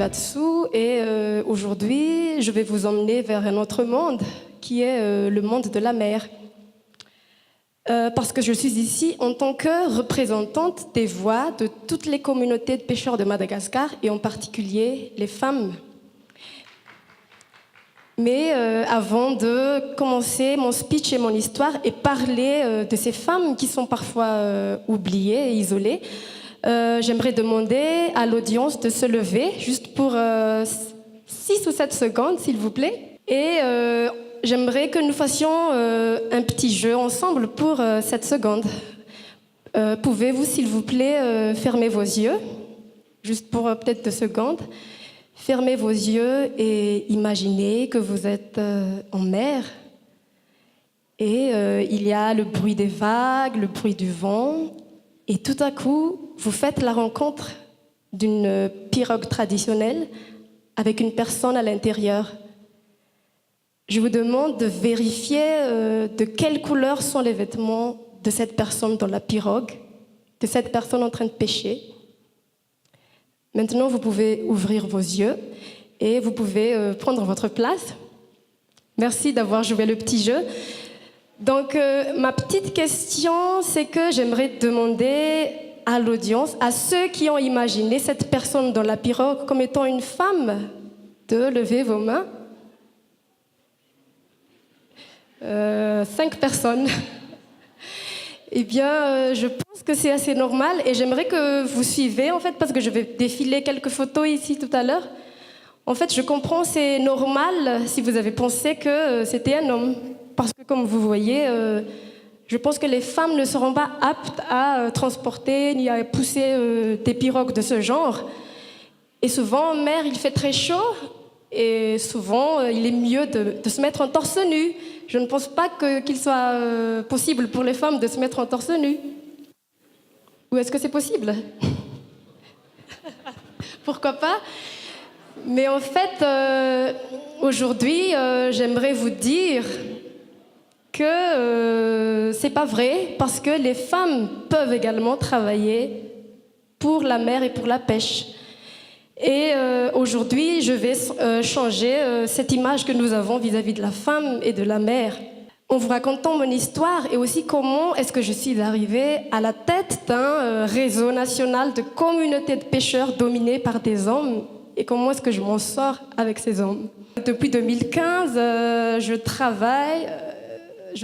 Vatsu et aujourd'hui, je vais vous emmener vers un autre monde qui est le monde de la mer. Parce que je suis ici en tant que représentante des voix de toutes les communautés de pêcheurs de Madagascar et en particulier les femmes. Mais avant de commencer mon speech et mon histoire et parler de ces femmes qui sont parfois oubliées et isolées, j'aimerais demander à l'audience de se lever juste pour 6 ou 7 secondes, s'il vous plaît. Et j'aimerais que nous fassions un petit jeu ensemble pour 7 secondes. Pouvez-vous, s'il vous plaît, fermer vos yeux, juste pour peut-être 2 secondes. Fermez vos yeux et imaginez que vous êtes en mer. Et il y a le bruit des vagues, le bruit du vent. Et tout à coup, vous faites la rencontre d'une pirogue traditionnelle avec une personne à l'intérieur. Je vous demande de vérifier de quelle couleur sont les vêtements de cette personne dans la pirogue, de cette personne en train de pêcher. Maintenant, vous pouvez ouvrir vos yeux et vous pouvez prendre votre place. Merci d'avoir joué le petit jeu. Donc, ma petite question, c'est que j'aimerais demander à l'audience, à ceux qui ont imaginé cette personne dans la pirogue comme étant une femme, de lever vos mains. 5 personnes. Eh bien, je pense que c'est assez normal et j'aimerais que vous suivez, en fait, parce que je vais défiler quelques photos ici tout à l'heure. En fait, je comprends, c'est normal si vous avez pensé que c'était un homme. Parce que, comme vous voyez, je pense que les femmes ne seront pas aptes à transporter ni à pousser des pirogues de ce genre. Et souvent, en mer, il fait très chaud et souvent, il est mieux de se mettre en torse nu. Je ne pense pas qu'il soit possible pour les femmes de se mettre en torse nu. Ou est-ce que c'est possible? Pourquoi pas? Mais en fait, aujourd'hui, j'aimerais vous dire que c'est pas vrai, parce que les femmes peuvent également travailler pour la mer et pour la pêche. Et aujourd'hui, je vais changer cette image que nous avons vis-à-vis de la femme et de la mer. En vous racontant mon histoire et aussi comment est-ce que je suis arrivée à la tête d'un réseau national de communautés de pêcheurs dominées par des hommes et comment est-ce que je m'en sors avec ces hommes. Depuis 2015, je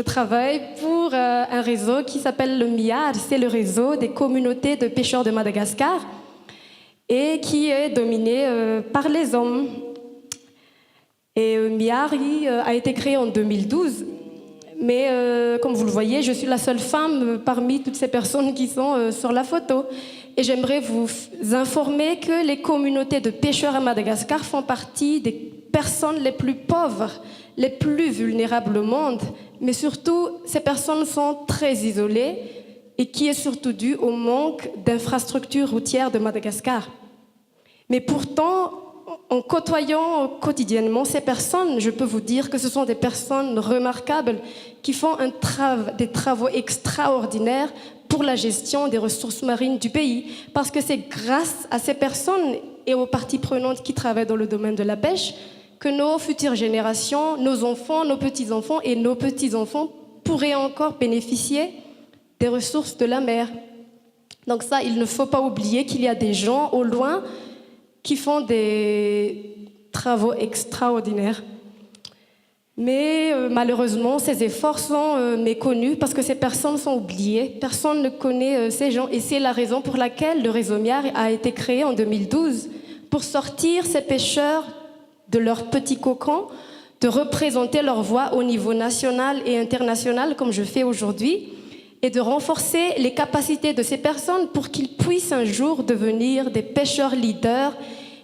travaille pour un réseau qui s'appelle le MIAR, c'est le réseau des communautés de pêcheurs de Madagascar et qui est dominé par les hommes. Et MIAR a été créé en 2012, mais comme vous le voyez, je suis la seule femme parmi toutes ces personnes qui sont sur la photo. Et j'aimerais vous informer que les communautés de pêcheurs à Madagascar font partie des personnes les plus pauvres, les plus vulnérables au monde, mais surtout, ces personnes sont très isolées et qui est surtout dû au manque d'infrastructures routières de Madagascar. Mais pourtant, en côtoyant quotidiennement ces personnes, je peux vous dire que ce sont des personnes remarquables qui font des travaux extraordinaires pour la gestion des ressources marines du pays. Parce que c'est grâce à ces personnes et aux parties prenantes qui travaillent dans le domaine de la pêche que nos futures générations, nos enfants, nos petits-enfants et nos petits-enfants pourraient encore bénéficier des ressources de la mer. Donc ça, il ne faut pas oublier qu'il y a des gens au loin qui font des travaux extraordinaires. Mais malheureusement, ces efforts sont méconnus parce que ces personnes sont oubliées. Personne ne connaît ces gens et c'est la raison pour laquelle le réseau MIAR a été créé en 2012 pour sortir ces pêcheurs de leur petit cocon, de représenter leur voix au niveau national et international comme je fais aujourd'hui et de renforcer les capacités de ces personnes pour qu'ils puissent un jour devenir des pêcheurs leaders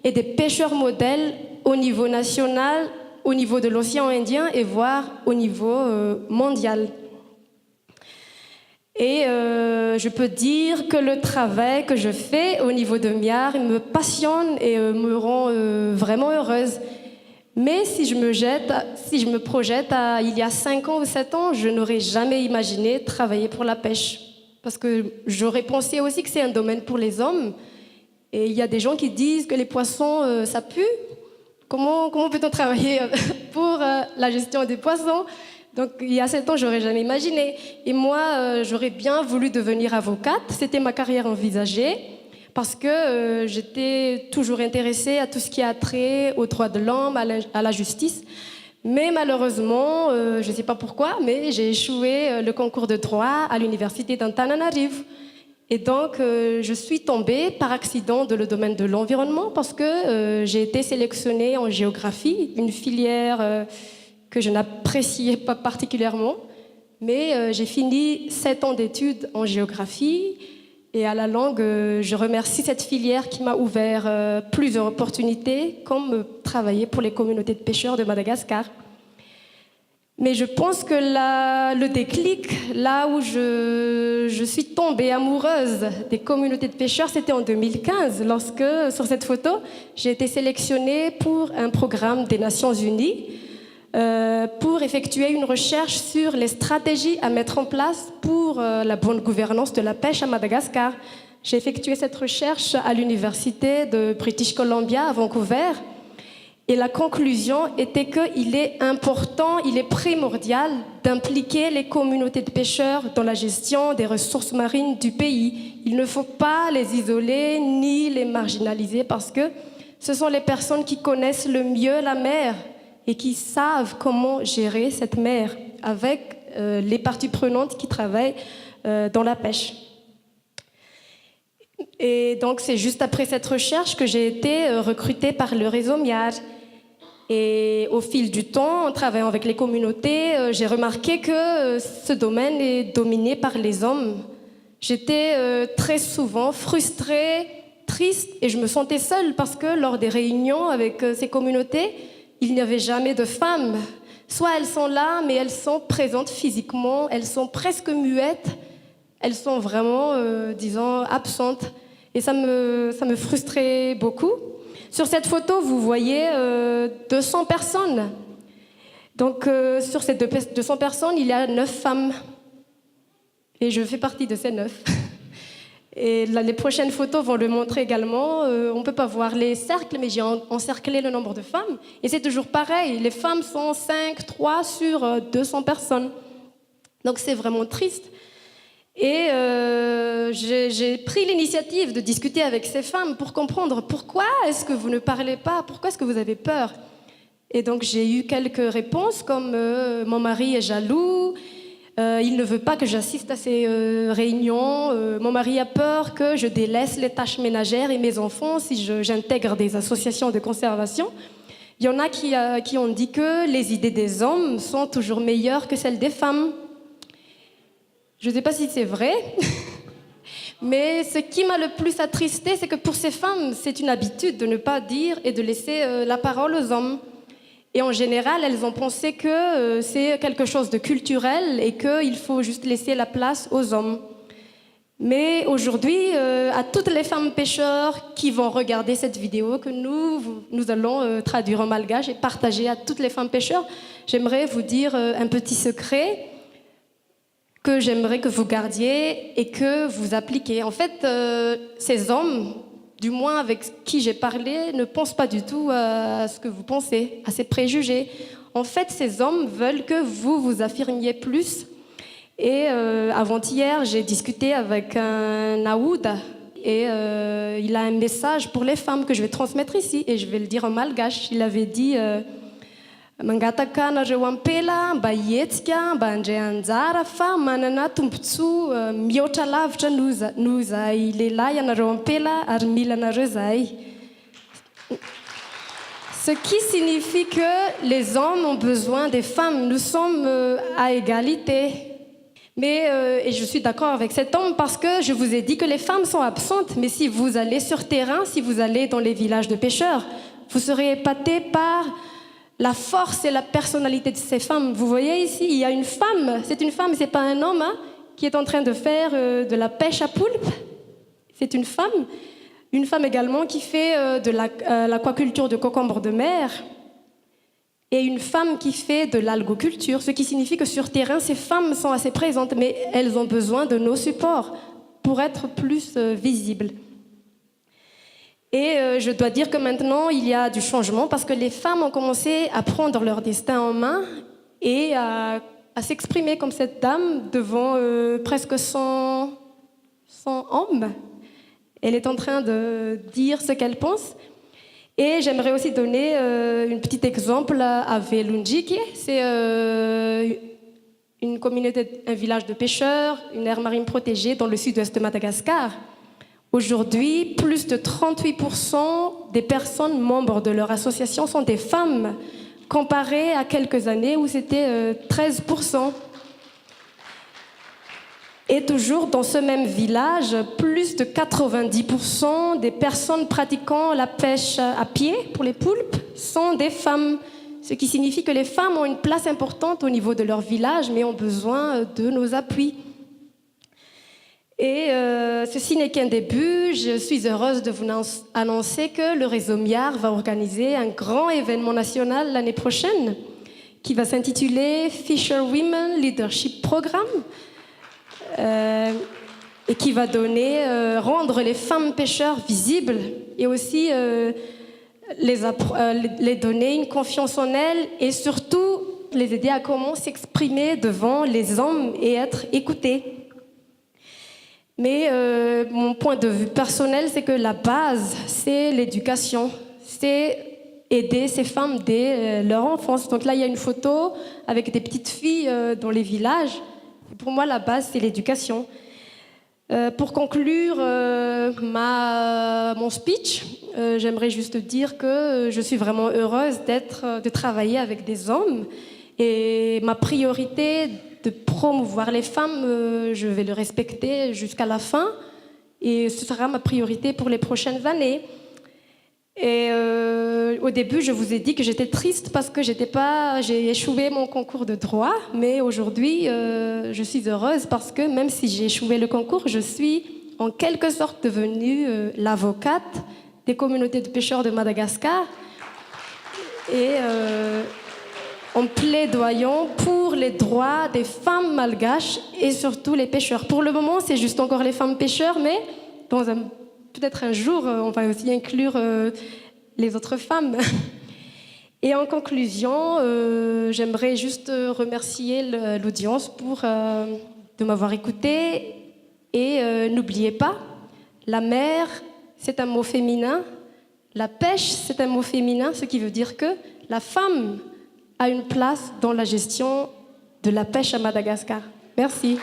et des pêcheurs modèles au niveau national, au niveau de l'océan Indien et voire au niveau mondial. Et je peux dire que le travail que je fais au niveau de MIAR me passionne et me rend vraiment heureuse. Mais si je me projette à il y a 5 ans ou 7 ans, je n'aurais jamais imaginé travailler pour la pêche. Parce que j'aurais pensé aussi que c'est un domaine pour les hommes. Et il y a des gens qui disent que les poissons, ça pue. Comment peut-on travailler pour la gestion des poissons? Donc, il y a 7 ans, j'aurais jamais imaginé. Et moi, j'aurais bien voulu devenir avocate. C'était ma carrière envisagée parce que j'étais toujours intéressée à tout ce qui a trait aux droits de l'homme, à la justice. Mais malheureusement, je ne sais pas pourquoi, mais j'ai échoué le concours de droit à l'université d'Antananarivo. Et donc, je suis tombée par accident dans le domaine de l'environnement parce que j'ai été sélectionnée en géographie, une filière que je n'appréciais pas particulièrement. Mais j'ai fini 7 ans d'études en géographie et à la longue, je remercie cette filière qui m'a ouvert plusieurs opportunités, comme travailler pour les communautés de pêcheurs de Madagascar. Mais je pense que le déclic, là où je suis tombée amoureuse des communautés de pêcheurs, c'était en 2015, lorsque, sur cette photo, j'ai été sélectionnée pour un programme des Nations Unies pour effectuer une recherche sur les stratégies à mettre en place pour la bonne gouvernance de la pêche à Madagascar. J'ai effectué cette recherche à l'université de British Columbia à Vancouver. Et la conclusion était qu'il est important, il est primordial d'impliquer les communautés de pêcheurs dans la gestion des ressources marines du pays. Il ne faut pas les isoler ni les marginaliser parce que ce sont les personnes qui connaissent le mieux la mer et qui savent comment gérer cette mer avec les parties prenantes qui travaillent dans la pêche. Et donc c'est juste après cette recherche que j'ai été recrutée par le réseau MIAR. Et au fil du temps, en travaillant avec les communautés, j'ai remarqué que ce domaine est dominé par les hommes. J'étais très souvent frustrée, triste, et je me sentais seule parce que lors des réunions avec ces communautés, il n'y avait jamais de femmes. Soit elles sont là, mais elles sont présentes physiquement, elles sont presque muettes, elles sont vraiment, disons, absentes. Et ça me frustrait beaucoup. Sur cette photo, vous voyez 200 personnes. Donc, sur ces 200 personnes, il y a 9 femmes. Et je fais partie de ces 9. Et les prochaines photos vont le montrer également. On ne peut pas voir les cercles, mais j'ai encerclé le nombre de femmes. Et c'est toujours pareil. Les femmes sont 3 sur 200 personnes. Donc, c'est vraiment triste. Et j'ai pris l'initiative de discuter avec ces femmes pour comprendre pourquoi est-ce que vous ne parlez pas, pourquoi est-ce que vous avez peur. Et donc j'ai eu quelques réponses comme mon mari est jaloux, il ne veut pas que j'assiste à ces réunions, mon mari a peur que je délaisse les tâches ménagères et mes enfants si j'intègre des associations de conservation. Il y en a qui ont dit que les idées des hommes sont toujours meilleures que celles des femmes. Je ne sais pas si c'est vrai, mais ce qui m'a le plus attristée, c'est que pour ces femmes, c'est une habitude de ne pas dire et de laisser la parole aux hommes. Et en général, elles ont pensé que c'est quelque chose de culturel et qu'il faut juste laisser la place aux hommes. Mais aujourd'hui, à toutes les femmes pêcheurs qui vont regarder cette vidéo que nous allons traduire en malgache et partager à toutes les femmes pêcheurs, j'aimerais vous dire un petit secret que j'aimerais que vous gardiez et que vous appliquiez. En fait, ces hommes, du moins avec qui j'ai parlé, ne pensent pas du tout à ce que vous pensez, à ces préjugés. En fait, ces hommes veulent que vous vous affirmiez plus. Et avant-hier, j'ai discuté avec un Aouda et il a un message pour les femmes que je vais transmettre ici et je vais le dire en malgache. Il avait dit mangataka anareo ampela mba hetsika mba handray anjara fa manana tombontsoa mihoatra lavitra noho izay lehilahy anareo ampela ary mila anareo zahay. Ce qui signifie que les hommes ont besoin des femmes. Nous sommes à égalité. Mais et je suis d'accord avec cet homme parce que je vous ai dit que les femmes sont absentes. Mais si vous allez sur terrain, si vous allez dans les villages de pêcheurs, vous serez épatés par la force et la personnalité de ces femmes. Vous voyez ici, il y a une femme, c'est une femme, c'est pas un homme, hein, qui est en train de faire de la pêche à poulpe. C'est une femme également qui fait de l'aquaculture de concombres de mer, et une femme qui fait de l'algoculture, ce qui signifie que sur terrain, ces femmes sont assez présentes, mais elles ont besoin de nos supports pour être plus visibles. Et je dois dire que maintenant, il y a du changement parce que les femmes ont commencé à prendre leur destin en main et à s'exprimer comme cette dame devant presque 100 hommes. Elle est en train de dire ce qu'elle pense. Et j'aimerais aussi donner un petit exemple à Velunjiki. C'est une communauté, un village de pêcheurs, une aire marine protégée dans le sud-ouest de Madagascar. Aujourd'hui, plus de 38% des personnes membres de leur association sont des femmes, comparé à quelques années où c'était 13%. Et toujours dans ce même village, plus de 90% des personnes pratiquant la pêche à pied pour les poulpes sont des femmes. Ce qui signifie que les femmes ont une place importante au niveau de leur village, mais ont besoin de nos appuis. Et ceci n'est qu'un début. Je suis heureuse de vous annoncer que le réseau MIAR va organiser un grand événement national l'année prochaine qui va s'intituler Fisher Women Leadership Programme et qui va rendre les femmes pêcheurs visibles et aussi les donner une confiance en elles et surtout les aider à comment s'exprimer devant les hommes et être écoutées. Mais mon point de vue personnel, c'est que la base, c'est l'éducation. C'est aider ces femmes dès leur enfance. Donc là, il y a une photo avec des petites filles dans les villages. Et pour moi, la base, c'est l'éducation. Pour conclure mon speech, j'aimerais juste dire que je suis vraiment heureuse de travailler avec des hommes. Et ma priorité de promouvoir les femmes, je vais le respecter jusqu'à la fin et ce sera ma priorité pour les prochaines années. Et au début, je vous ai dit que j'étais triste parce que j'ai échoué mon concours de droit, mais aujourd'hui, je suis heureuse parce que même si j'ai échoué le concours, je suis en quelque sorte devenue l'avocate des communautés de pêcheurs de Madagascar et en plaidoyant pour les droits des femmes malgaches et surtout les pêcheurs. Pour le moment, c'est juste encore les femmes pêcheurs, mais peut-être un jour, on va aussi inclure les autres femmes. Et en conclusion, j'aimerais juste remercier l'audience de m'avoir écoutée. Et n'oubliez pas, la mer, c'est un mot féminin. La pêche, c'est un mot féminin, ce qui veut dire que la femme a une place dans la gestion de la pêche à Madagascar. Merci.